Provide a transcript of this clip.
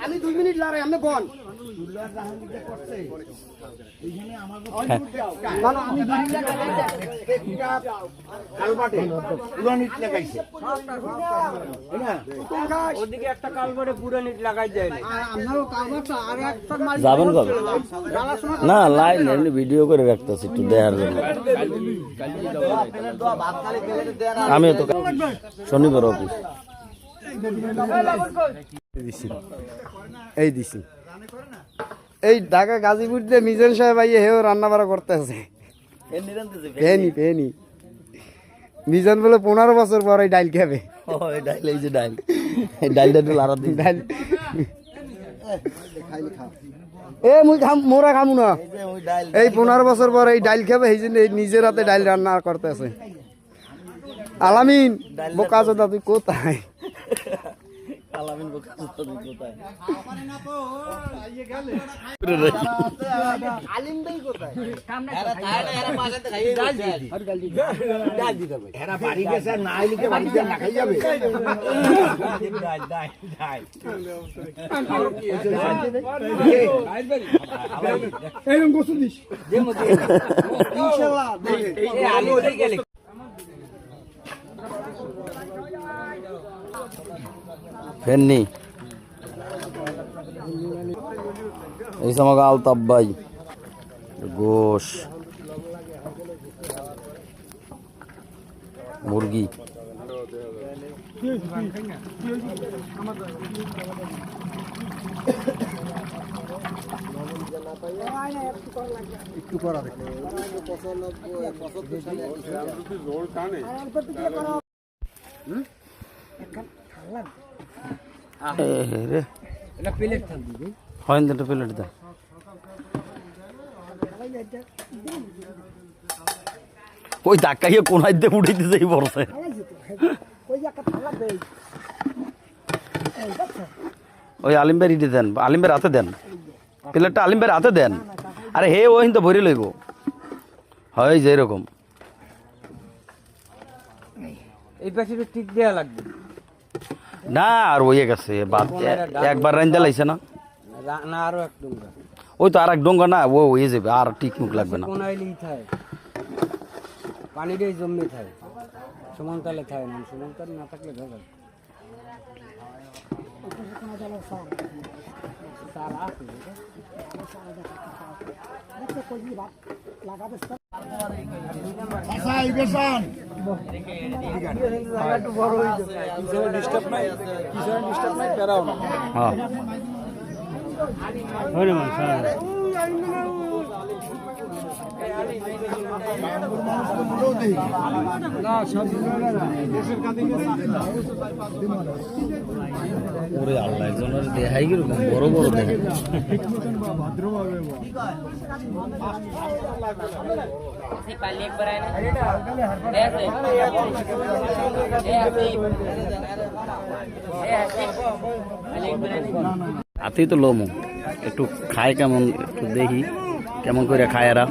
আমি 2 মিনিট লড়াই আমি বল যাবেন কবে? না লাইন এমনি ভিডিও করে রাখতেছি একটু দেখার জন্য। আমি তো শনিবার অফিস এই দিছি এই ঢাকা গাজীপুর দিয়ে মিজান সাহেব আইয়ে হেও রান্না বাড়া করতে আছে ফেনি মিজান বলে 15 বছর পর এই ডাইল খাবে। ডাইল এই যে ডাইল এই ডাইলটা একটু লাড়া দিই ডাইল এ মুই মোরা খামু না এই 15 বছর পর এই ডাইল খাবে এই জন্য নিজের হাতে ডাইল রান্না করতে আছে। আলামিন বোকা চোদা তুই কোথায়? ফেননি এই সময় আলতাফ ভাই গোশ মুরগি একটু করা দেখে প্লেট দে ওই ধাক্কাইয়ে কোনায় দিয়ে উঠে দিতেই পড়ছে। ওই আলিমবের ইটে দেন, আলিমবের হাতে দেন, প্লেটটা আলিমবের হাতে দেন। আরে হে ওই তো ভরে লইব হয় যে এরকম এই পাশে ঠিক দেওয়া লাগবে না। আর ওই গেছে একবার রাইন্দা লাইছে না না আরো এক ডোঙ্গা ওই তো আর এক ডোঙ্গা না ও হয়ে যাবে আর ঠিক মুখ লাগবে না। কোনাইলেই থাকে পানিটাই জমে থাকে সমানতালে থাকে না সমানতাল না থাকলে ভেজাল ওরে আল্লাহ একজনের দেখাই কিরকম বড় বড় দেখে হাতেই তো লোমো একটু খায় কেমন একটু দেখি কেমন করে খায় এরা।